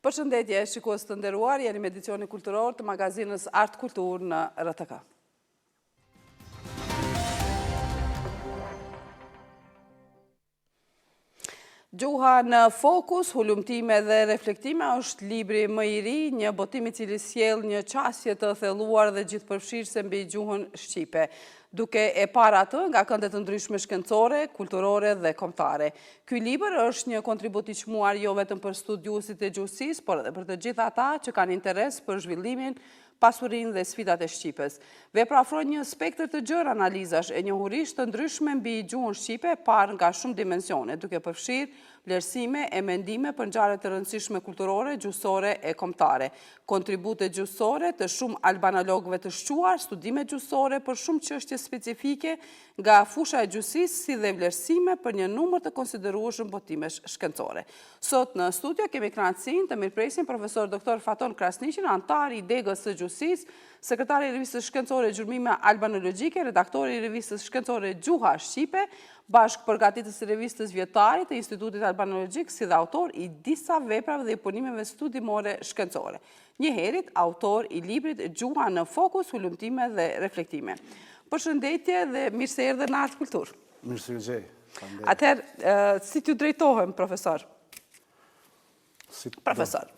Përshëndetje, shikues të nderuar, jeni me edicionin kulturor të magazinës Art Kultur në RTK. Gjuha në fokus, hulumtime dhe reflektime është libri më i ri, një botim i cili sjell një qasje të thelluar dhe gjithëpërfshirëse mbi gjuhën shqipe, duke e parë atë nga këndet të ndryshme shkencore, kulturore dhe kombëtare. Ky libër është një kontribut i çmuar jo vetëm për studiuesit e gjuhësisë, por edhe për të gjithë ata që kanë interes për zhvillimin, pasurinë dhe sfidat e Shqipës. Vepra ofron një spektër të gjerë analizash e njohurish të ndryshme mbi gjuhën shqipe, parë nga shumë dimensione, duke përfshirë vlerësime e mendime për ngjarje të rëndësishme kulturore, gjuhësore e kombëtare, kontribute gjuhësore të shumë albanologëve të shquar, studime gjuhësore për shumë çështje specifike nga fusha e gjuhësisë, si dhe vlerësime për një numër të konsiderueshëm botimesh shkencore. Sot në studio kemi kënaqësinë të mirëpresim profesor Dr. Faton Krasniqin, antar i Degës së Gjuhësisë, sekretari i Revistës Shkencore Gjurmime Albanologjike, redaktori i Revistës Shkencore Gjuha Shqipe, bashkë përgatitës së revistës vjetarit të Institutit Albanologjik, si dhe autor i disa veprave dhe i punimeve studimore shkencore. Njëherët autor i librit Gjuha në fokus, hulumtime dhe reflektime. Përshëndetje dhe mirë se erdhe në Art Kultur. Mirë se gjej. Atëherë, si t'ju drejtohem, profesor? Profesor.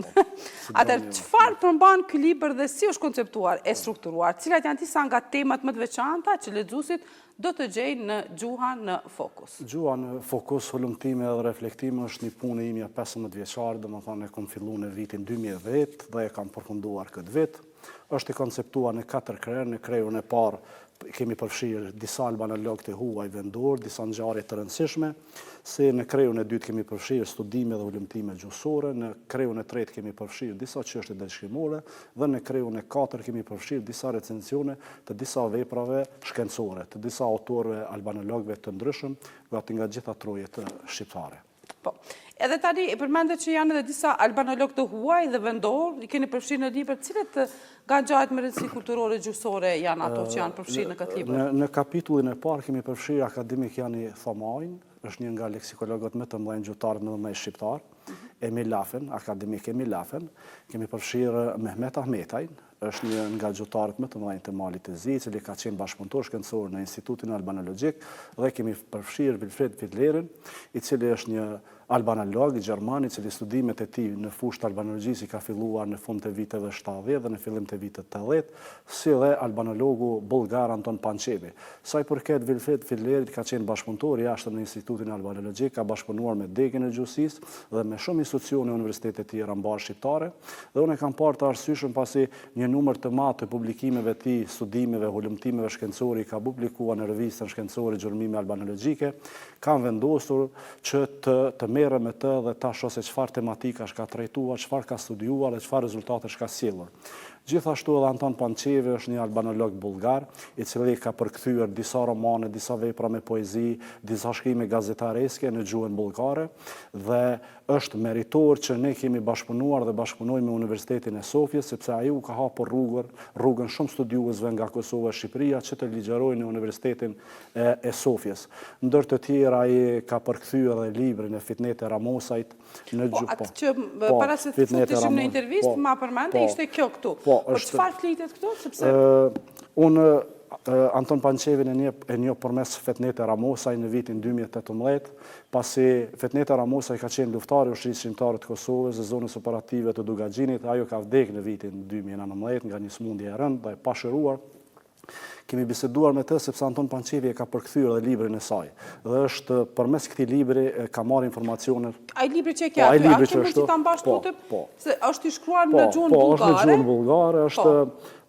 Atëherë, çfarë përmban ky libër dhe si është konceptuar e strukturuar? Cilat janë disa nga temat më të veçanta që lexuesit do të gjejnë në Gjuha në fokus? Gjuha në fokus, hulumtime dhe reflektime është një punë ime 15 vjeçare, domethënë e kam filluar në vitin 2010 dhe e kam përfunduar këtë vit. Është i konceptuar në 4 krerë. Në krerën e parë kemi përfshirë disa albanologë të huaj vendor, disa ngjarje të rëndësishme, se në krerën e dytë kemi përfshirë studime dhe hulumtime gjuhësore, në krerën e tretë kemi përfshirë disa çështje dëshkimore dhe në krerën e katërt kemi përfshirë disa recensione të disa veprave shkencore, të disa autorëve albanologëve të ndryshëm nga gjitha trojet shqiptare. Po. Edhe tani përmendet që janë edhe disa albanologë të huaj dhe vendor, i keni përfshirë në libër, cilët nga ngjarjet me rëndësi kulturore gjuhësore janë ato që janë përfshirë në këtë libër? Në kapitullin e parë kemi përfshirë akademik Jani Thomajin, është një nga leksikologët më të mëdhenj gjuhëtar më të mëdhenj shqiptar, Emil Lafen, akademik Emil Lafen, kemi përfshirë Mehmet Ahmetajn, është një nga gjuhëtarët më të mëdhenj të Malit të Zi, i cili ka qenë bashkëpunëtor shkencor në Institutin Albanologjik, dhe kemi përfshirë Wilfred Fiedlerin, i cili është një albanolog gjerman, i cili studimet e tij në fushë të albanologjisë ka filluar në fund të viteve 70 dhe në fillim të viteve 80, si dhe albanologu bullgar Anton Pançevi. Sa i përket Wilfred Fiedlerit, ka qenë bashkëpunëtor i jashtëm në Institutin Albanologjik, ka bashkëpunuar me Degën e Gjuhësisë dhe me shumë institucione universitete të tjera mbar shqiptare, dhe unë kam parë të arsyeshëm pasi një numër të madh të publikimeve të tij, studimeve, hulumtimeve shkencore ka publikuar në revistën shkencore Gjurmime Albanologjike, kanë vendosur që të merre me të dhe ta shoh se çfarë tematikash ka trajtuar, çfarë ka studiuar dhe çfarë rezultatesh ka sjellur. Gjithashtu edhe Anton Pançevi është një albanolog bullgar, i cili ka përkthyer disa romane, disa vepra me poezi, disa shkrime gazetareske në gjuhën bullgare dhe është meritor që ne kemi bashkëpunuar dhe bashkëpunojmë me Universitetin e Sofjes, sepse ai u ka hapur rrugën shumë studiuesve nga Kosova e Shqipëria që të ligjerojnë në Universitetin e Sofjes. Ndër të tjerë ai ka përkthyer edhe librin e Fitnete Ramosajt në gjuhë. Atë që para se të futeshim në intervistë, ma përmendë, ishte kjo këtu. Por çfarë flitet këtu? Sepse unë Anton Pançevin e njoh përmes Fitnete Ramosaj në vitin 2018, pasi Fitnete Ramosaj ka qenë luftar i ushtrisë shqiptare të Kosovës dhe zonës operative të Dugaxhinit. Ajo ka vdekur në vitin 2019 nga një smundje e rëndë dhe e pashëruar. Kemi biseduar me të sepse Anton Pançevi e ka përkthyer edhe librin e saj. Dhe është përmes këtij libri ka marrë informacione. Ai libri që ke aty, a ke mundësi ta mbash këtu? Se është i shkruar në gjuhën bullgare. Po, është në gjuhën bullgare, është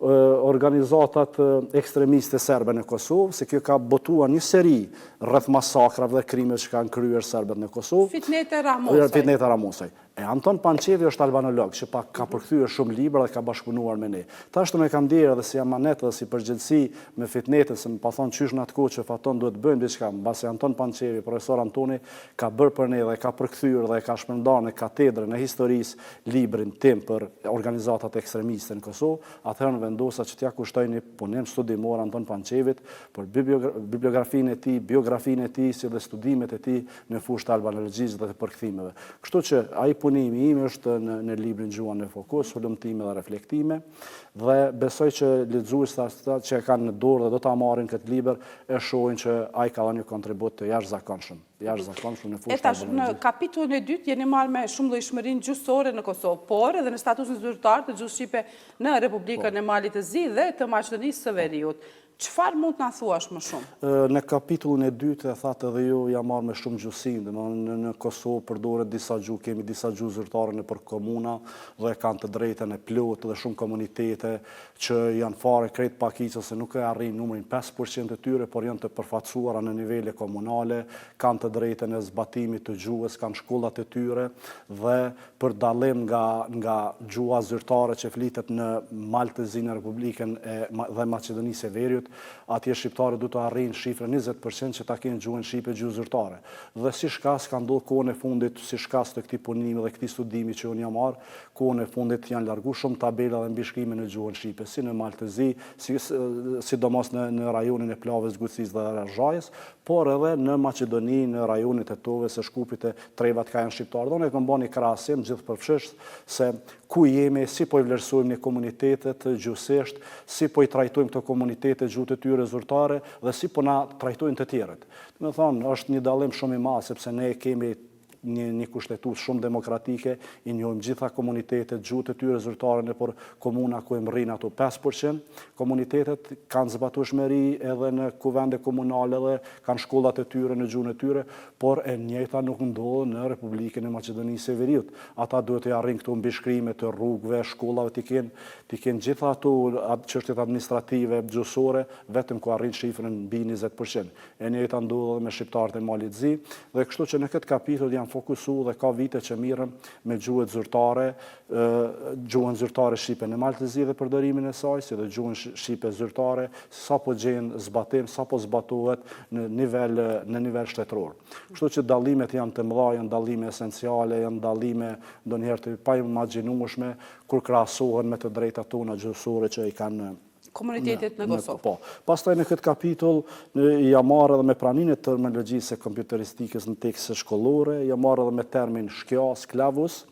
organizatat ekstremiste serbe në Kosovë, se kjo ka botuar një seri rreth masakrave dhe krimeve që kanë kryer serbët në Kosovë. Fitnete Ramosaj. E Anton Pançevi është albanolog që ka përkthyer shumë libra dhe ka bashkëpunuar me ne. Tashtu ne kam ndjerë edhe si amanet dhe si përgjegjësi me Fitnetën, se më pa thonë qysh në atë kohë që Faton duhet bëjmë diçka, mbasi Anton Pançevi, profesor Antoni, ka bërë për ne dhe ka përkthyer dhe ka shpërndar në katedrën e historisë librin tim për organizatat ekstremiste në Kosovë, atëherë vendosa që t'ja kushtoj një punim studimor Anton Pançevit për bibliografinë e tij, biografinë e tij, si dhe studimet e tij në fushë të albanologjisë dhe të përkthimeve. Kështu që ai punimi im është në librin Gjuha në fokus, hulumtime dhe reflektime, dhe besoj që lexuesit që e kanë në dorë dhe do ta marrin këtë libër e shohin që ai ka dhënë një kontribut të jashtëzakonshëm në fushën e tash në kapitullin e dytë jeni marrë me shumë llojshmërinë gjusore në Kosovë, por edhe në statusin zyrtar të gjuhës shqipe në Republikën e Malit të Zi dhe të Maqedonisë së Veriut. Çfarë mund t'na thuash më shumë? Në kapitullin e dytë, e thatë edhe ju, jam marrë me shumë gjuhësim. Në Kosovë përdoret disa gjuhë, kemi disa gjuhë zyrtare nëpër komuna dhe kanë të drejtën e plot dhe shumë komunitete që janë fare krejt pakicë ose nuk e arrin numrin 5% të tyre, por janë të përfaqësuara në nivele komunale, kanë të drejtën e zbatimit të gjuhës, kanë shkollat e tyre dhe për dallim nga gjuha zyrtare që flitet në Malë të Zi në Republikën dhe Maqedonisë e Veriut, atje shqiptarët du të arrijnë shifrën 20% që ta kenë gjuhën shqipe gjuhë zyrtare. Dhe si shkas ka ndodhur kohën e fundit, si shkas të këtij punimi dhe këtij studimi që unë jam marrë, kohën e fundit janë largu shumë tabela dhe mbishkrime në gjuhën shqipe, si në Malë të Zi, sidomos në rajonin e Plavës, Gucisë dhe Rrazhajës, por edhe në Maqedoni, në rajonit e Tovës, së Shkupit, e Trevat ka janë shqiptarë. Dhe unë e kam bërë një krahasim gjithëpërfshirë se ku jemi, si po i vlerësojmë një komunitetet gjuhësisht, si po i trajtojmë këto komunitete gjuhët e tyre zyrtare dhe si po na trajtojnë të tjerët. Do të thonë, është një dallim shumë i madh sepse ne kemi një kushtetues shumë demokratike, i njohim gjitha komunitetet, gjuhët e tyre zyrtare nëpër komuna ku e rrin ato 5%, komunitetet kanë zbatueshmëri edhe në kuvende komunale dhe kanë shkollat e tyre në gjuhën e tyre, por e njëjta nuk ndodh në Republikën e Maqedonisë së Veriut. Ata duhet të arrijnë këto mbishkrime të rrugëve, shkollave, të kenë gjitha ato çështjet administrative, gjuhësore, vetëm ku arrin shifrën mbi 20%. E njëjta ndodh me shqiptarët e Malit të Zi, dhe kështu që në këtë kapitull janë fokusu dhe ka vite që mirëm me gjuhët zyrtare, gjuhën zyrtare shqipe në Malë të Zi dhe përdorimin e saj, si dhe gjuhën shqipe zyrtare, sa po gjenë zbatim, sa po zbatohet në nivel shtetëror. Kështu që dallimet janë të mëdha, janë dallime esenciale, janë dallime ndonjëherë të pa imagjinueshme kur krahasohen me të drejtat tona gjuhësore që i kanë komunitetet në Kosovë. Po. Pastaj në këtë kapitull jam marrë edhe me praninë e terminologjisë së kompjuteristikës në tekste shkollore, jam marrë edhe me termin shkjas, klavus,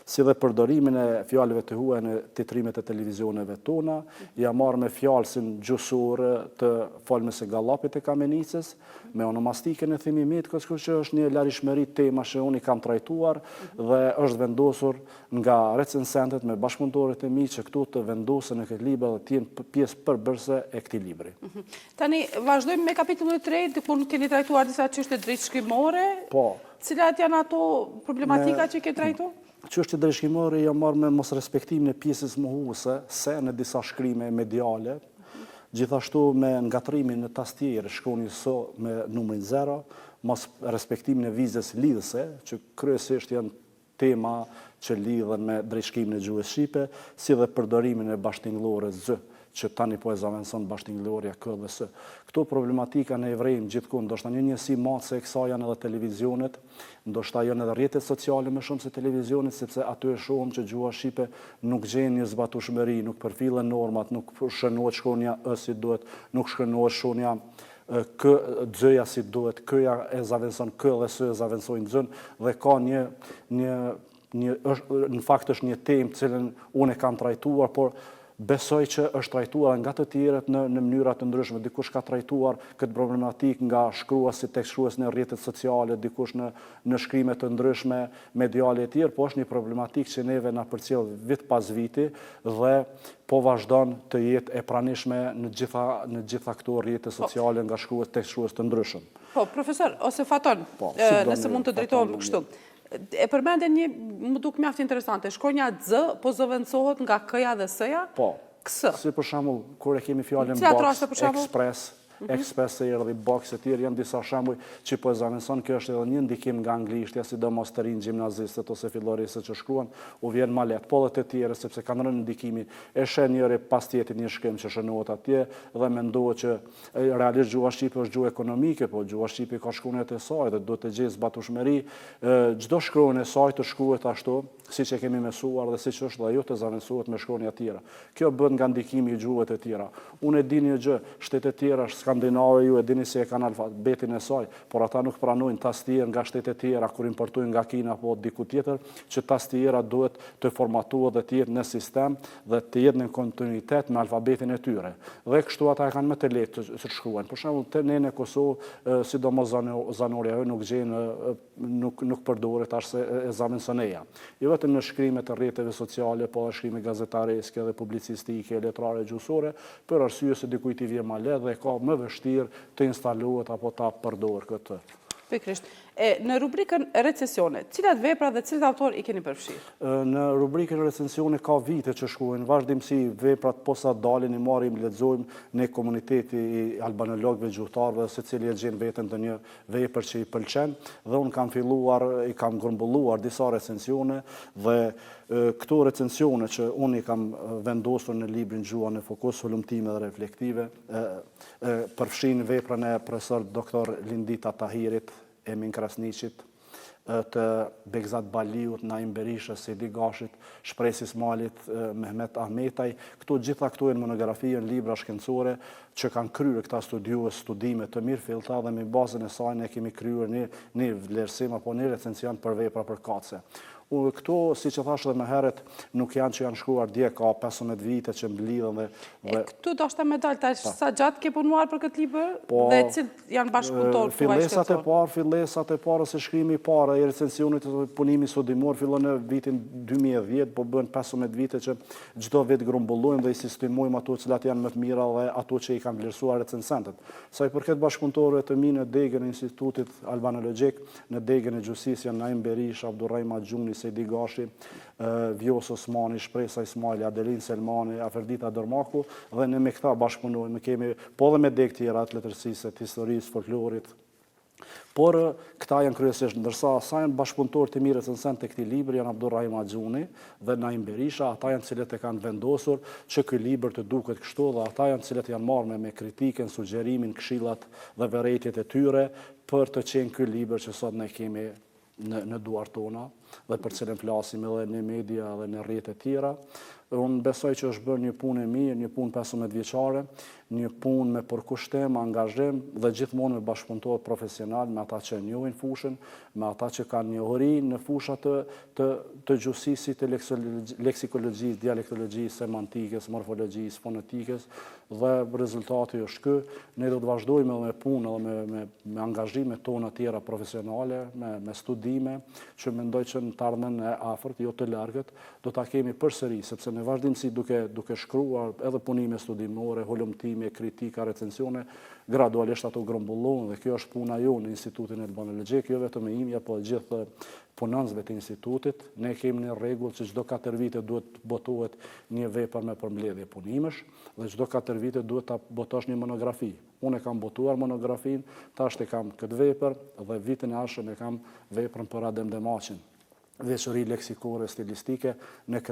si dhe përdorimin e fjalëve të huaja në titrimet e televizioneve tona, jam marrë me fjalësin gjuhësore të folmës së Gallapit e Kamenicës, me onomastikën e Thimimit, kështu që është një larishmëri tema që unë i kam trajtuar dhe është vendosur nga recensentët me bashkëpunëtorët e mi që këtu të vendosen në këtë libër dhe të jenë pjesë përbërëse e këtij libri. Tani vazhdojmë me kapitullin e tretë, ku keni trajtuar disa çështje drejtshkrimore. Po. Cilat janë ato problematika që ke trajtuar? Çështje drejtshkrimore jam marrë me mos respektimin e pjesës mohuese se në disa shkrime mediale, gjithashtu me ngatrimin në tastier shkroni so me numrin 0, mos respektimin e vizës lidhëse, që kryesisht janë tema që lidhen me drejtshkrimin e gjuhës shqipe, si dhe përdorimin e bashkëtingëllores z, që tani po e zavenson bashkëtingëllorja k dhe s. Këto problematika ne e vrejmë gjithkund, ndoshta një njësi matëse e kësaj janë edhe televizionet, ndoshta janë edhe rrjetet sociale më shumë se televizionet, sepse aty e shohim që gjuha shqipe nuk gjen një zbatueshmëri, nuk përfillen normat, nuk shënohet shkronja ë si duhet, nuk shkënohet shkronja k z-ja si duhet, k-ja e zavenson k dhe s e zavensojnë z, dhe ka në fakt është një temë cilën unë e kam trajtuar, por besoj që është trajtuar nga të tjerët në mënyra të ndryshme. Dikush ka trajtuar këtë problematik nga shkruasi tek shkrues në rrjetet sociale, dikush në shkrime të ndryshme mediale e tjerë, po është një problematik që neve na përcjell vit pas viti dhe po vazhdon të jetë e pranishme në gjitha këto rrjete sociale nga shkrues tek shkrues të ndryshëm. Po, profesor, ose Faton, nëse mund të drejtohem kështu. E përmende një, më duk mjaft interesante, shkronja Z po zëvendësohet nga K-ja dhe S-ja? Po. Ks. Si për shembull, kur e kemi fjalën box, express, Express Air dhe Box e tjerë janë disa shembuj që po e zavenson. Kjo është edhe një ndikim nga anglishtja, sidomos të rinë gjimnazistët ose fillorisët që shkruan, u vjen ma lehtë. Po dhe të tjerë, sepse kanë rënë ndikimi, e sheh njëri pas tjetrit një shkrim që shënohet atje dhe mendohet që realisht gjuha shqipe është gjuhë ekonomike, po gjuha shqipe ka shkruanet e saj dhe duhet të gjejë zbatueshmëri. Çdo shkruan e saj të shkruhet ashtu, siç e kemi mësuar dhe siç është dhe ajo të zaventohet me shkronja të tjera. Kjo bën nga ndikimi i gjuhëve të tjera. Unë e di një gjë, shtetet tjera skandinave ju e dini se e kanë alfabetin e saj, por ata nuk pranojnë tastier nga shtetet tjera kur importojnë nga Kina apo diku tjetër, që tastiera duhet të formatuohet dhe të jetë në sistem dhe të jetë në kontinuitet me alfabetin e tyre. Dhe kështu ata e kanë më të lehtë të shkruajnë. Për shembull, te ne në Kosovë, sidomos zanoria nuk gjejnë, nuk përdoret as e zavensoneja. Jo vetëm në shkrimet e rrjeteve sociale, po edhe shkrime gazetareske dhe publicistike, letrare gjusore, për arsye se dikujt i vjen ma lehtë dhe ka më vështirë të instalohet apo ta përdor këtë. Pikrisht. Në rubrikën recesione, cilat vepra dhe cilat autor i keni përfshirë? Në rubrikën recensione ka vite që shkruajnë, vazhdimsi veprat posa dalin, i marrim, lexojmë në komuniteti i albanologëve, gjuhëtarëve, secili e gjen veten të një vepër që i pëlqen, dhe unë kam filluar, i kam grumbulluar disa recensione dhe këto recensione që unë i kam vendosur në librin Gjuha në fokus, hulumtime dhe reflektive, përfshin veprën e profesor doktor Lindita Tahirit, Emin Krasniqit, të Begzat Baliut, Naim Berishës, Sedi Gashit, Shpresi Ismailit, Mehmet Ahmetaj. Gjitha këto janë monografi, janë libra shkencore që kanë kryer këta studiues studime të mirë fillta dhe me bazën e saj ne kemi kryer një vlerësim apo një recension për vepra përkatëse. Këto, si që thashë dhe më heret, nuk janë që janë shkruar dje, ka 15 vite që mblidhen dhe... Këtu do shta me dalë, tash sa gjatë ke punuar për këtë libër dhe cilët janë bashkëpunëtorë të vajshkëtësorë? Fillesat e parë se shkrimi i parë i recensionit të punimi studimor fillon në vitin 2010, po bën 15 vite që çdo vit grumbullojmë dhe i sistemojmë ato cilat janë më të mira dhe ato që i kanë vlerësuar recensentët. Sa i përket bashkëpunëtorëve të mi në degën e Institutit Albanologjik, në degën e gjusisë janë Naim Berisha, Abdurrahim Axhuni, Sedi Gashi, Vjos Osmani, Shpresa Ismaili, Adelin Selmani, Aferdita Dërmaku, dhe ne me këta bashkëpunojmë, kemi po dhe me degë tjera të letërsisë, të historisë, folklorit. Por këta janë kryesisht, ndërsa sa janë bashkëpunëtorë të mirë recensent të këtij libri janë Abdurrahim Axhuni dhe Naim Berisha, ata janë cilët e kanë vendosur që ky libër të duket kështu dhe ata janë cilët janë marrë me kritiken, sugjerimin, këshillat dhe vërejtjet e tyre për të qenë ky libër që sot ne kemi në duart tona dhe për cilën flasim edhe në media dhe në rrjetet tjera. Unë besoj që është bërë një punë e mirë, një punë 15 vjeçare, një punë me përkushtim, angazhim dhe gjithmonë me bashkëpunëtor profesional me ata që njohin fushën, me ata që kanë njohuri në fusha të gjuhësisë, të leksikologjisë, dialektologjisë, semantikës, morfologjisë, fonetikës dhe rezultati është ky. Ne do të vazhdojmë me punë dhe me angazhimet tona tjera profesionale, me studime, që mendoj që në të ardhmen e afërt, jo të largët, do ta kemi përsëri, sepse në vazhdimsi duke shkruar edhe punime studimore, hulumtime, kritika, recensione, gradualisht ato grumbullohen dhe kjo është puna jo në Institutin Albanologjik, jo vetëm e imja, po gjithë punonësve të institutit. Ne kemi një rregull që çdo 4 vite duhet botohet një vepër me përmbledhje punimesh dhe çdo 4 vite duhet ta botosh një monografi. Unë e kam botuar monografin, tash e kam këtë vepër dhe vitin e ardhshëm e kam veprën për Adem Demaçin. Veçori leksikore stilistike në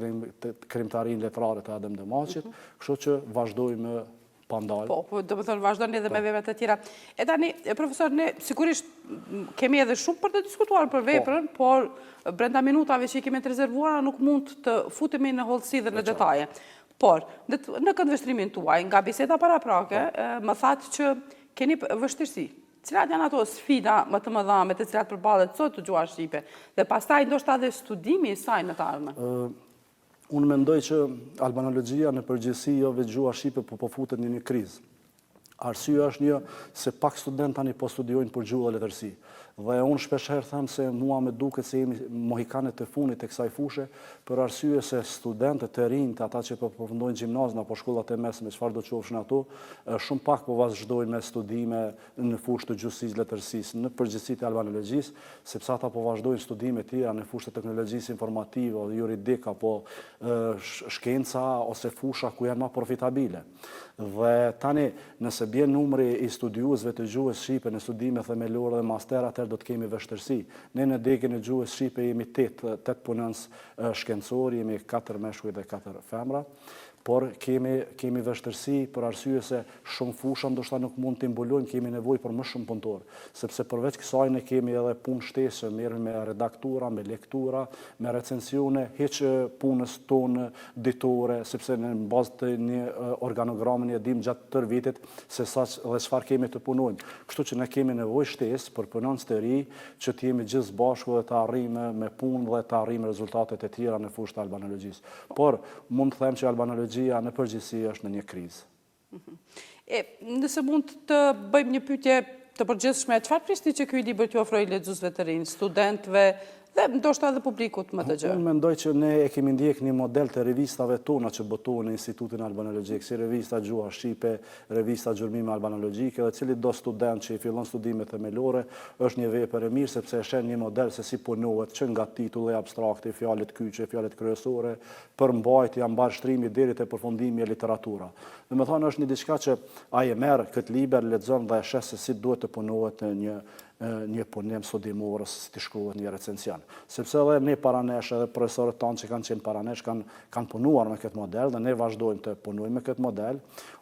krimtarin letrare të Adem Demaçit, kështu që vazhdojmë pandal. Po, do më thënë vazhdojnë edhe me veprat e tjera. E tani, profesor, ne sigurisht kemi edhe shumë për të diskutuar për veprën, por brenda minutave që i kemi të rezervuara nuk mund të futemi në hollësi dhe në detaje. Por, në këndvështrimin tuaj, nga biseda paraprake, më thatë që keni vështirësi. Cilat janë ato sfida më të mëdha me të cilat përballet sot të gjuha shqipe dhe pastaj ndoshta edhe studimi i saj në të ardhmen? Unë mendoj që albanologjia në përgjithësi jo vetë gjuha shqipe po futet në një krizë. Arsyeja është një se pak student tani po studiojnë për gjuhë dhe letërsi. Dhe unë shpeshherë them se mua me duket se jemi mohikanet e funit e kësaj fushë, për arsye se studentët e rinj, ata që po përfundojnë gjimnazin apo shkollat e mesme, çfarë do qofshin ato, shumë pak po vazhdojnë me studime në fushë të gjustësisë, letërsisë, në përgjithësi të albanologjisë, sepse ata po vazhdojnë studime tjera në fushë të teknologjisë informative, juridik apo shkenca ose fusha ku janë më profitabile. Dhe tani, nëse bjen numri i studiuesve të gjuhës shqipe në studime themelore dhe master, atëherë do të kemi vështirësi. Ne në degën e gjuhës shqipe jemi 8 punonës shkencor, jemi 4 meshkuj dhe 4 femra, por kemi vështirësi për arsye se shumë fusha ndoshta nuk mund të mbulojmë, kemi nevojë për më shumë punëtor, sepse përveç kësaj ne kemi edhe punë shtesë, merrem me redaktura, me lektura, me recensione, hiç punës tonë ditore, sepse në bazë të një organogrami e dim gjatë tërë vitit se sa dhe çfarë kemi të punojmë. Kështu që ne kemi nevojë shtesë për punonjës të ri që të jemi gjithë bashku dhe të arrijmë me punë dhe të arrijmë rezultatet e tjera në fushën e albanologjisë. Por mund të them që albanologjia në përgjithësi është në një krizë. Nëse mund të bëjmë një pyetje të përgjithshme, çfarë prisni që ky libër t'ju ofrojë lexuesve të rinj, studentëve dhe ndoshta edhe publikut më të gjerë? Unë mendoj që ne e kemi ndjek një model të revistave tona që botohen në Institutin Albanologjik, si revista Gjuha Shqipe, revista Gjurmime Albanologjike, dhe cili do student që i fillon studime themelore, është një vepër e mirë sepse e shen një model se si punohet që nga titulle abstrakte, fjalët kyçe, fjalët kryesore, përmbajtja, mbarshtrimi deri te përfundimi e literatura. Domethënë është një diçka që ai e merr këtë libër, lexon dhe e sheh se si duhet të punohet një punim studimorës, si të shkruhet një recension. Sepse edhe ne paranesh, edhe profesorët tanë që kanë qenë paranesh, kanë punuar me këtë model dhe ne vazhdojmë të punojmë me këtë model.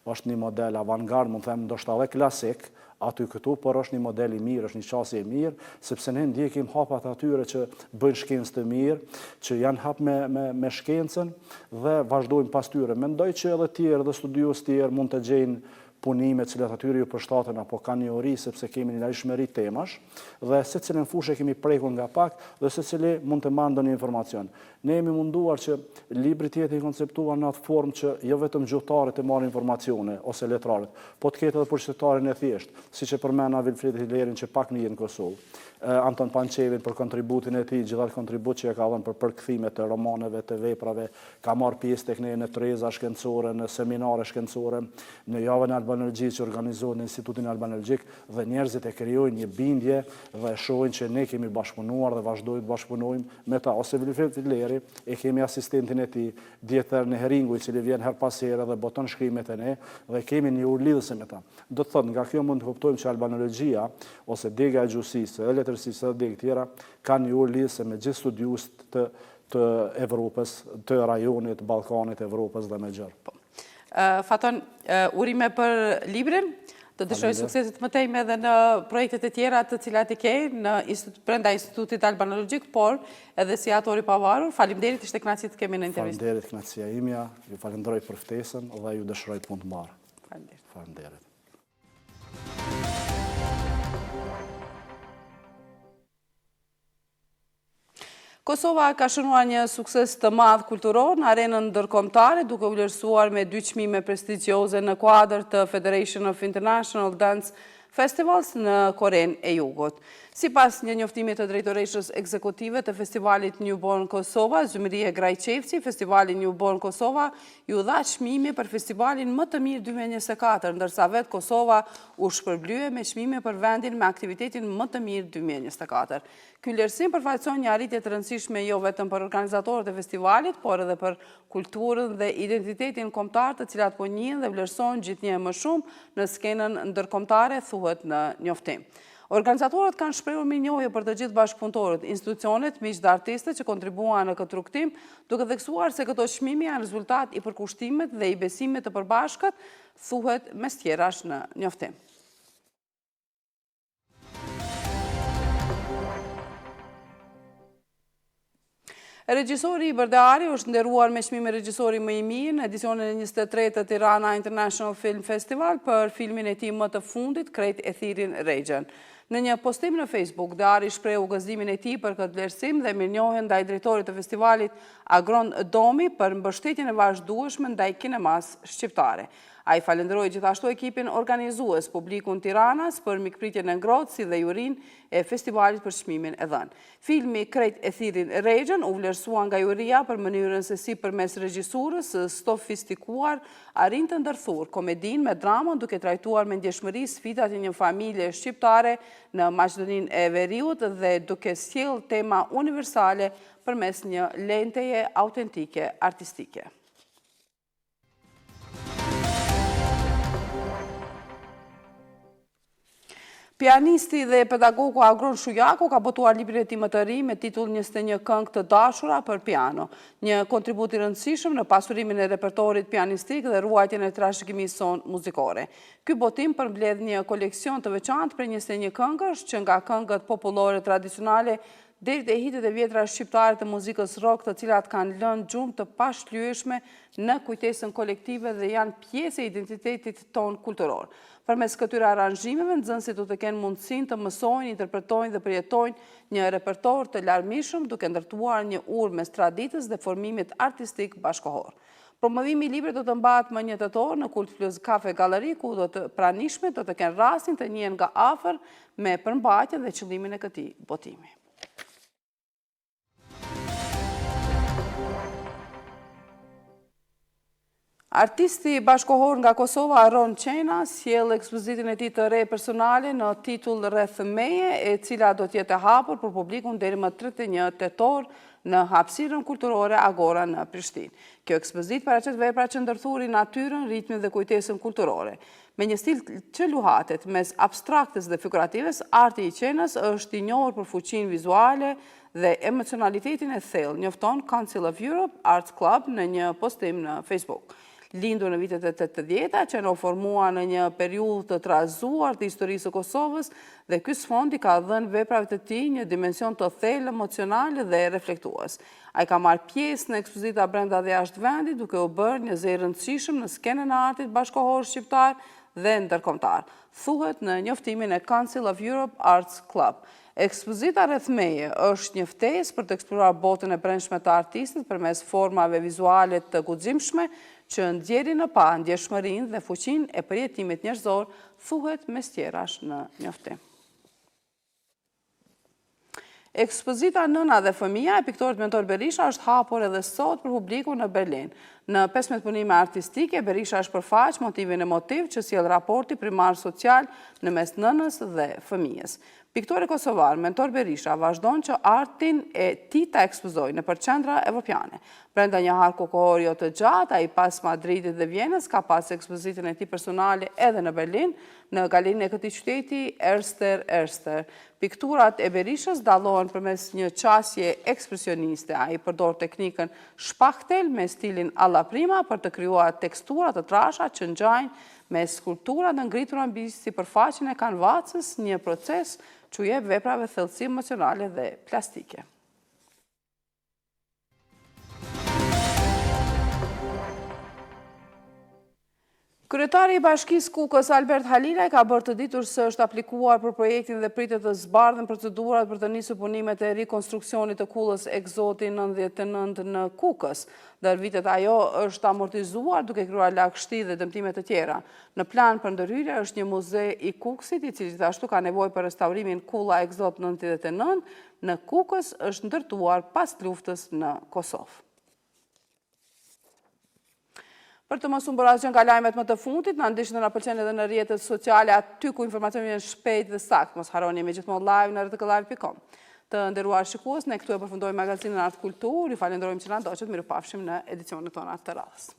Është një model avantgard, mund të them ndoshta edhe klasik, aty këtu, por është një model i mirë, është një qasje e mirë, sepse ne ndjekim hapat atyre që bëjnë shkencë të mirë, që janë hap me shkencën dhe vazhdojmë pas tyre. Mendoj që edhe tjerë dhe studiues tjerë mund të gjejnë punime cilat atyre ju përshtaten apo kanë një ori sepse kemi një largëshmëri temash dhe secilën fushë kemi prekur nga pak dhe secili mund të marrë ndonjë informacion. Ne jemi munduar që libri të jetë i konceptuar në atë formë që jo vetëm gjuhëtarët të marrin informacione ose letrarët, po të ketë edhe për qytetarin e thjeshtë, siç e përmend Vilfrid Hilerin që pak në jetë në Kosovë. Anton Pançevin për kontributin e tij, gjithatë kontribut që e ka dhënë për përkthimet të romaneve, të veprave, ka marrë pjesë tek ne në treza shkencore, në seminare shkencore, në javën e albanologjisë që organizohet në Institutin Albanologjik dhe njerëzit e krijojnë një bindje dhe shohin që ne kemi bashkëpunuar dhe vazhdojmë të bashkëpunojmë me ta. Ose Vilfrid Hileri e kemi asistentin e tij, Dieter Neheringu, i cili vjen her pas here dhe boton shkrimet e ne dhe kemi një urlidhëse me ta. Do të thotë nga kjo mund të kuptojmë që albanologjia ose dega e gjuhësisë, letërsisë dhe degë tjera, kanë një urlidhëse me gjithë studiuesit të Evropës, të rajonit, Ballkanit, Evropës dhe me gjërë. Faton, urime për librin, të dëshiroj sukseset më tejme edhe në projektet e tjera të cilat i ke brenda Institutit Albanologjik, por edhe si autor i pavarur. Faleminderit, ishte kënaqësi të kemi në intervistë. Faleminderit, kënaqësia imja, ju falenderoj për ftesën dhe ju dëshiroj punë të mbarë. Faleminderit. Kosova ka shënuar një sukses të madh kulturor në arenën ndërkombëtare, duke u vlerësuar me 2 çmime prestigjioze në kuadër të Federation of International Dance Festivals në Korenë e Jugut. Sipas një njoftimit të drejtoreshës ekzekutive të festivalit Newborn Kosova, Zymrie Grajçevci, festivali Newborn Kosova ju dha çmimi për festivalin më të mirë 2024, ndërsa vetë Kosova u shpërblye me çmime për vendin me aktivitetin më të mirë 2024. Ky vlerësim përfaqëson një arritje të rëndësishme jo vetëm për organizatorët e festivalit, por edhe për kulturën dhe identitetin kombëtar, të cilat po njihen dhe vlerësojnë gjithnjë më shumë në skenën ndërkombëtare, thuhet në njoftim. Organizatorët kanë shprehur mirënjohje për të gjithë bashkëpunëtorët, institucionet, miq dhe artistët që kontribuan në këtë rrugtim, duke theksuar se këto çmime janë rezultat i përkushtimit dhe i besimit të përbashkët, thuhet mes tjerash në njoftim. Regjisori i Bërdeari është nderuar me çmimin regjisori më i mirë në edicionin e 23 të Tirana International Film Festival për filmin e tij më të fundit, Krejt e thirin Regjen. Në një postim në Facebook, Deari shprehu gëzimin e tij për këtë vlerësim dhe mirënjohjen ndaj drejtorit të festivalit Agron Domi për mbështetjen e vazhdueshme ndaj kinemas shqiptare. A i falenderoj gjithashtu ekipin organizues publikun Tiranas për mikpritjen e ngrohtë si dhe jurin e festivalit për çmimin e dhënë. Filmi Krejt e thirin Regjën u vlerësua nga juria për mënyrën se si përmes regjisurës sofistikuar arrin të ndërthur komedin me dramën duke trajtuar me ndjeshmëri sfidat e një familje shqiptare në Maqedoninë e Veriut dhe duke sjellë tema universale përmes një lenteje autentike artistike. Pianisti dhe pedagogu Agron Shujaku ka botuar librin e tij më të ri me titull 21 këngë të dashura për piano, një kontribut i rëndësishëm në pasurimin e repertorit pianistik dhe ruajtjen e trashëgimisë sonë muzikore. Ky botim përmbledh një koleksion të veçantë për 21 këngësh që nga këngët popullore tradicionale deri te hitet e vjetra shqiptare të muzikës rock, të cilat kanë lënë gjumë të pashlyeshme në kujtesën kolektive dhe janë pjesë e identitetit ton kulturor. Përmes këtyre aranzhimeve, nxënësit do të kenë mundësinë të mësojnë, interpretojnë dhe përjetojnë një repertor të larmishëm duke ndërtuar një urë mes traditës dhe formimit artistik bashkohor. Promovimi i librit do të mbahet më 1 tetor në Kult Plus Cafe Gallery, ku do të pranishmet do të kenë rastin të njihen nga afër me përmbajtjen dhe qëllimin e këtij botimi. Artisti bashkohor nga Kosova, Ron Qena, sjell ekspozitin e tij të re personale në titull Rreth meje, e cila do të jetë e hapur për publikun deri më 31 tetor në hapësirën kulturore Agora në Prishtinë. Kjo ekspozit paraqet vepra që ndërthurin natyrën, ritmin dhe kujtesën kulturore. Me një stil që luhatet mes abstraktës dhe figuratives, arti i Qenës është i njohur për fuqinë vizuale dhe emocionalitetin e thellë, njofton Council of Europe Arts Club në një postim në Facebook. Lindur në vitet e 80-ta, që në formua në një periudhë të trazuar të historisë së Kosovës dhe ky sfondi ka dhënë veprave të tij një dimension të thellë emocional dhe reflektues. Ai ka marrë pjesë në ekspozita brenda dhe jashtë vendit, duke u bërë një zë i rëndësishëm në skenën e artit bashkohor shqiptar dhe ndërkombëtar, thuhet në njoftimin e Council of Europe Arts Club. Ekspozita Rreth meje është një ftesë për të eksploruar botën e brendshme të artistit përmes formave vizuale të guximshme që ndjerin në pa ndjeshmërinë dhe fuqinë e përjetimit njerëzor, thuhet mes tjerash në njoftim. Ekspozita Nëna dhe fëmia e piktorit Mentor Berisha është hapur edhe sot për publikun në Berlin. Në 15 punime artistike, Berisha është përfaq motivin emotiv që sjell raporti primar social në mes nënës dhe fëmijës. Piktori kosovar Mentor Berisha vazhdon që artin e tij ta ekspozojë në qendra evropiane. Brenda një harku kohor jo të gjatë, ai pas Madridit dhe Vjenës ka pas ekspozitën e tij personale edhe në Berlin, në galerinë e këtij qyteti Erster. Pikturat e Berishës dallohen përmes një qasje ekspresioniste. Ai përdor teknikën shpachtel me stilin alla prima për të krijuar tekstura të trasha që ngjajnë me skulptura të ngritura mbi sipërfaqen e kanvasës, një proces që jep veprave thellësi emocionale dhe plastike. Kryetari i Bashkisë Kukës Albert Halilaj ka bërë të ditur se është aplikuar për projektin dhe pritet të zbardhen procedurat për të nisur punimet e rikonstruksionit të kullës Egzoti 99 në Kukës. Ndër vitet ajo është amortizuar duke krijuar lagështi dhe dëmtime të tjera. Në plan për ndërhyrje është një muze i Kukësit, i cili gjithashtu ka nevojë për restaurimin. Kulla Egzot 99 në Kukës është ndërtuar pas luftës në Kosovë. Për të mos humbur asgjë nga lajmet më të fundit, na ndiqni dhe na pëlqeni edhe në rrjetet sociale, aty ku informacioni është shpejt dhe sakt. Mos harroni me gjithmonë live në rtk-live.com. Të nderuar shikues, ne këtu e përfundojmë magazinën Art Kultur. Ju falenderojmë që na ndoqët, mirupafshim në edicionet tona të radhës.